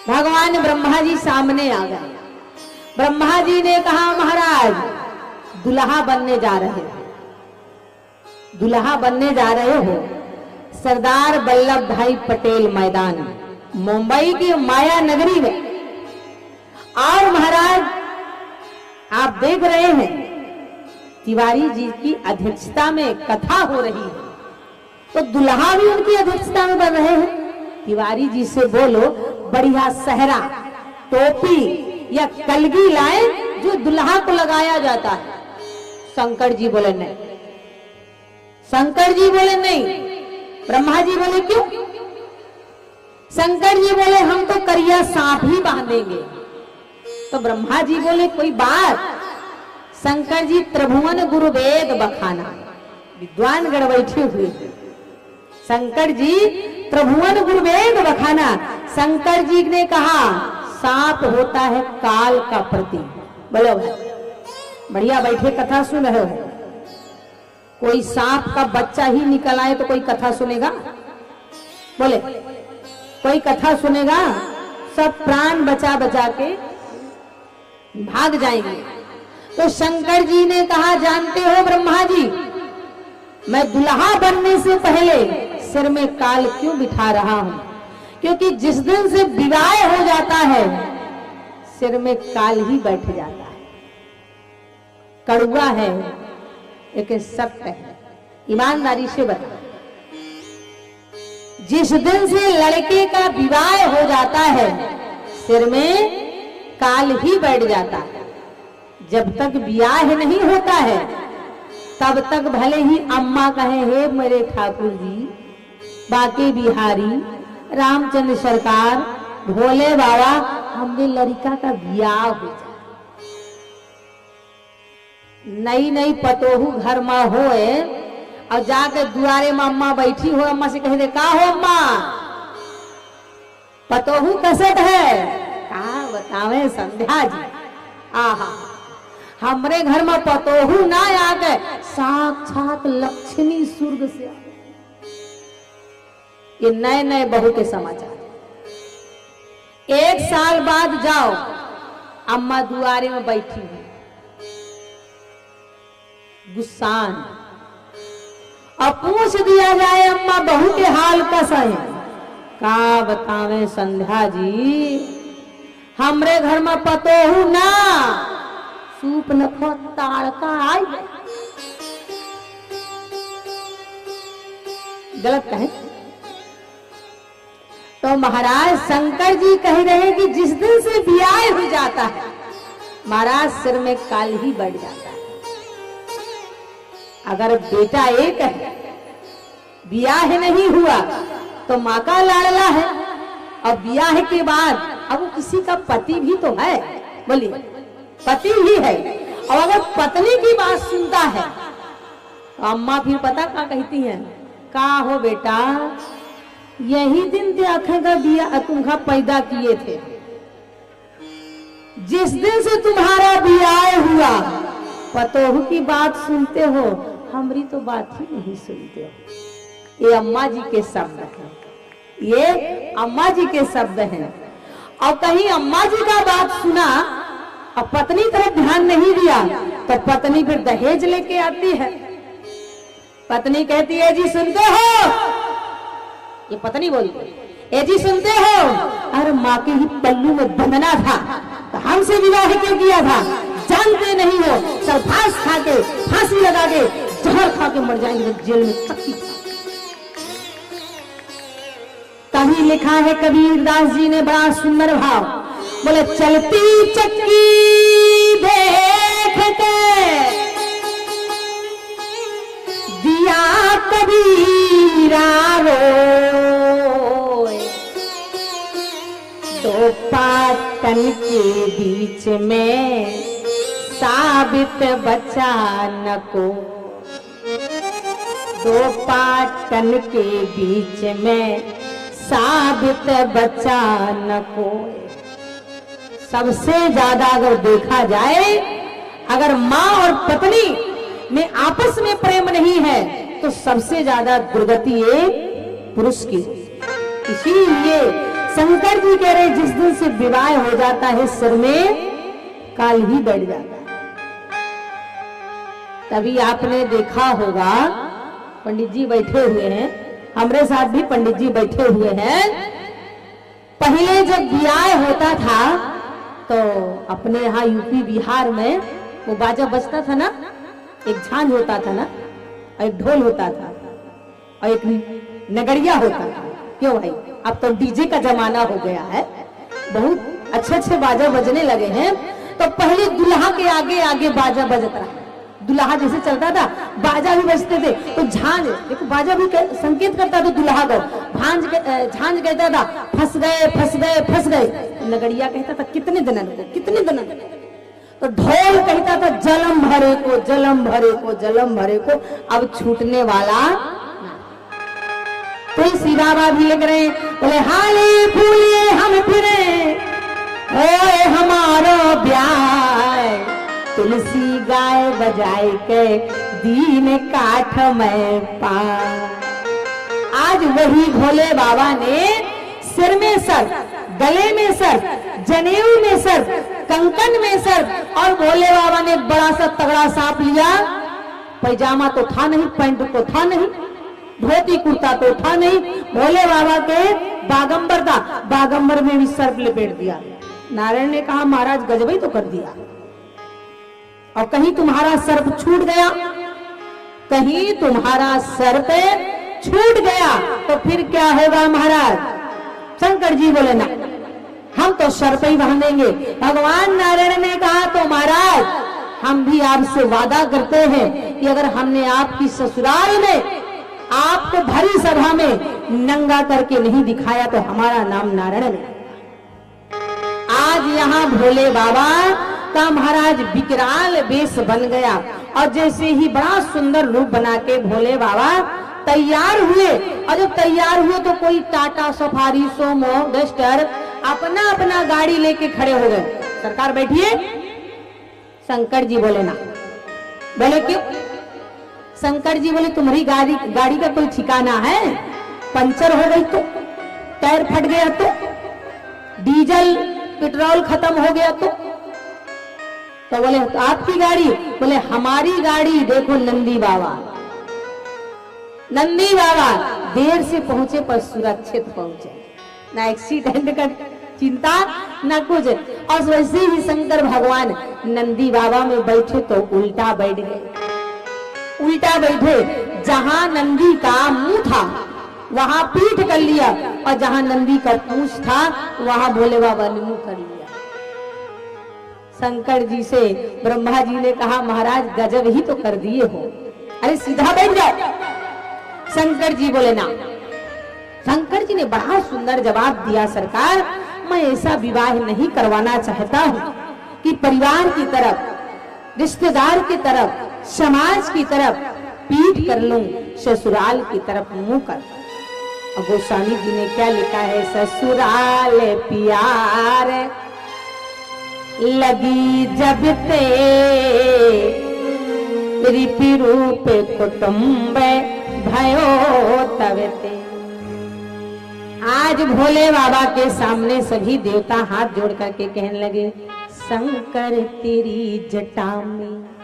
भगवान ब्रह्मा जी सामने आ गए। ब्रह्मा जी ने कहा, महाराज दुल्हा बनने जा रहे हो, दुल्हा बनने जा रहे हो सरदार वल्लभ भाई पटेल मैदान मुंबई की माया नगरी में। और महाराज आप देख रहे हैं तिवारी जी की अध्यक्षता में कथा हो रही है, तो दुल्हा भी उनकी अध्यक्षता में बन रहे हैं। तिवारी जी से बोलो बढ़िया सहरा टोपी या कलगी लाए जो दुल्हा को लगाया जाता है। शंकर जी बोले नहीं, शंकर जी बोले नहीं। ब्रह्मा जी बोले क्यों? शंकर जी बोले हम तो करिया सांप ही बांधेंगे। तो ब्रह्मा जी बोले कोई बात। शंकर जी त्रिभुवन गुरु वेद बखाना, विद्वान गण बैठे हुए। शंकर जी त्रिभुवन गुरु वेद बखाना। शंकर जी ने कहा सांप होता है काल का प्रतीक। बोलो बढ़िया बैठे कथा सुन रहे हो। कोई सांप का बच्चा ही निकल आए तो कोई कथा सुनेगा? बोले कोई कथा सुनेगा? सब प्राण बचा बचा के भाग जाएंगे। तो शंकर जी ने कहा जानते हो ब्रह्मा जी, मैं दुल्हा बनने से पहले सिर में काल क्यों बिठा रहा हूं? क्योंकि जिस दिन से विवाह हो जाता है सिर में काल ही बैठ जाता है। कड़ुआ है लेकिन सत्य है, ईमानदारी से बता। जिस दिन से लड़के का विवाह हो जाता है सिर में काल ही बैठ जाता है। जब तक ब्याह नहीं होता है तब तक भले ही अम्मा कहे हे मेरे ठाकुर जी, बाके बिहारी, रामचंद्र सरकार, भोले बाबा, हमने लड़का का ब्याह हो जाए। नई नई पतोहू घर में होए और जाके दुआरे में अम्मा बैठी हो, अम्मा से कह दे का हो अम्मा पतोहू कसट है? कहा बतावे संध्या जी, आहा हमरे घर में पतोहू ना आके साक्षात लक्ष्मी स्वर्ग से आ। ये नए नए बहू के समाचार। एक साल बाद जाओ, अम्मा दुआरे में बैठी है गुस्सान, और पूछ दिया जाए अम्मा बहू के हाल कैसा है? का बतावे संध्या जी, हमरे घर में पतोहू ना सूप नखो ताड़का आई। गलत कहे तो महाराज शंकर जी कह रहे हैं कि जिस दिन से ब्याह हो जाता है महाराज सिर में काल ही बढ़ जाता है। अगर बेटा एक है ब्याह नहीं हुआ तो माँ का लाडला है, और ब्याह के बाद अब वो किसी का पति भी तो है, बोलिए पति ही है। और अगर पत्नी की बात सुनता है तो अम्मा फिर पता क्या कहती हैं? का हो बेटा, यही दिन ते आखेगा बिया तुम्हारा पैदा किए थे, जिस दिन से तुम्हारा ब्याह हुआ पतोहू की बात सुनते हो, हमारी तो बात ही नहीं सुनते हो। ये अम्मा जी के शब्द हैं, ये अम्मा जी के शब्द हैं। और कहीं अम्मा जी का बात सुना और पत्नी तरफ ध्यान नहीं दिया तो पत्नी फिर दहेज लेके आती है। पत्नी कहती है जी सुनते हो, ये पत्नी बोलती है जी सुनते हो, अरे माँ के ही पल्लू में बंधना था तो हमसे विवाह क्यों किया था? जानते नहीं हो, सब फांस खा के फांसी लगा के जहर खा के मर जाएंगे जेल में चक्की। तभी लिखा है कबीरदास जी ने बड़ा सुंदर भाव, बोले चलती चक्की देख के दिया कबीरा रोए, दो पाटन के बीच में साबित बचा न को, दो पाटन के बीच में साबित बचा न कोई। सबसे ज्यादा अगर देखा जाए, अगर माँ और पत्नी में आपस में प्रेम नहीं है तो सबसे ज्यादा दुर्गति एक पुरुष की। इसीलिए शंकर जी कह रहे जिस दिन से विवाह हो जाता है सिर में काल ही बैठ जाता है। तभी आपने देखा होगा पंडित जी बैठे हुए हैं, हमारे साथ भी पंडित जी बैठे हुए हैं। पहले जब ब्याह होता था तो अपने यहाँ यूपी बिहार में वो बाजा बजता था ना, एक झांझ होता था ना, और एक ढोल होता था और एक नगरिया होता था। क्यों भाई, अब तो डीजे का जमाना हो गया है, बहुत अच्छे अच्छे बाजा बजने लगे हैं। तो पहले दुल्हा के आगे आगे बाजा बजता रहा, दुल्हा जैसे चलता था बाजा भी बजते थे। तो झांझ देखो, बाजा भी संकेत करता था दुल्हा को, झांझ कहता था फंस गए फंस गए फंस गए, नगरिया कहता था कितने दिनों को कितने दिनों को, तो ढोल कहता था जलम भरे को जलम भरे को जलम भरे को, अब छूटने वाला। तुलसी बाबा भी लग रहे, बोले हाले फूले हम फिरे ओए हमारो ब्याह, तुलसी गाय बजाए के दीन काठ में पार। आज वही भोले बाबा ने सिर में सर, गले में सर, जनेऊ में सर, कंकन में सर, और भोले बाबा ने बड़ा सा तगड़ा सांप लिया। पैजामा तो था नहीं, पैंट तो था नहीं, धोती कुर्ता तो था नहीं, भोले बाबा के बागंबर था, बागंबर में भी सर्प लपेट दिया। नारायण ने कहा महाराज गजब ही तो कर दिया, और कहीं तुम्हारा सर्प छूट गया, कहीं तुम्हारा सर्प छूट गया तो फिर क्या होगा महाराज। शंकर जी बोले ना, हम तो सर्प ही बांधेंगे। भगवान नारायण ने कहा तो महाराज हम भी आपसे वादा करते हैं कि अगर हमने आपकी ससुराल में आपको भरी सभा में नंगा करके नहीं दिखाया तो हमारा नाम नारायण नहीं। आज यहाँ भोले बाबा का महाराज विकराल वेश बन गया, और जैसे ही बड़ा सुंदर रूप बना के भोले बाबा तैयार हुए, और जब तैयार हुए तो कोई टाटा सफारी सोमो डस्टर अपना अपना गाड़ी लेके खड़े हो गए। सरकार बैठिए। शंकर जी बोले ना। बोले क्यों? शंकर जी बोले तुम्हारी गाड़ी का कोई ठिकाना है? पंचर हो गई तो, टायर फट गया तो, डीजल पेट्रोल खत्म हो गया तो बोले तो आपकी गाड़ी? बोले हमारी गाड़ी देखो नंदी बाबा, नंदी बाबा देर से पहुंचे पर सुरक्षित पहुंचे, ना एक्सीडेंट का चिंता ना कुछ। और वैसे ही शंकर भगवान नंदी बाबा में बैठे तो उल्टा बैठ गए, उल्टा बैठे। जहां नंदी का मुंह था वहां पीठ कर लिया, और जहां नंदी का पूंछ था वहां भोले बाबा ने मुंह कर लिया। शंकर जी से ब्रह्मा जी ने कहा महाराज गजब ही तो कर दिए हो, अरे सीधा बैठ जाओ। शंकर जी बोले ना। शंकर जी ने बड़ा सुंदर जवाब दिया, सरकार मैं ऐसा विवाह नहीं करवाना चाहता हूं कि परिवार की तरफ, रिश्तेदार की तरफ, समाज की तरफ पीठ कर लूं, ससुराल की तरफ मुंह कर। और गोस्वामी जी ने क्या लिखा है, ससुराल प्यार लगी जब ते रिपि रूप कुटुंब भयो तवते। आज भोले बाबा के सामने सभी देवता हाथ जोड़ करके कहने लगे, शंकर तेरी जटा में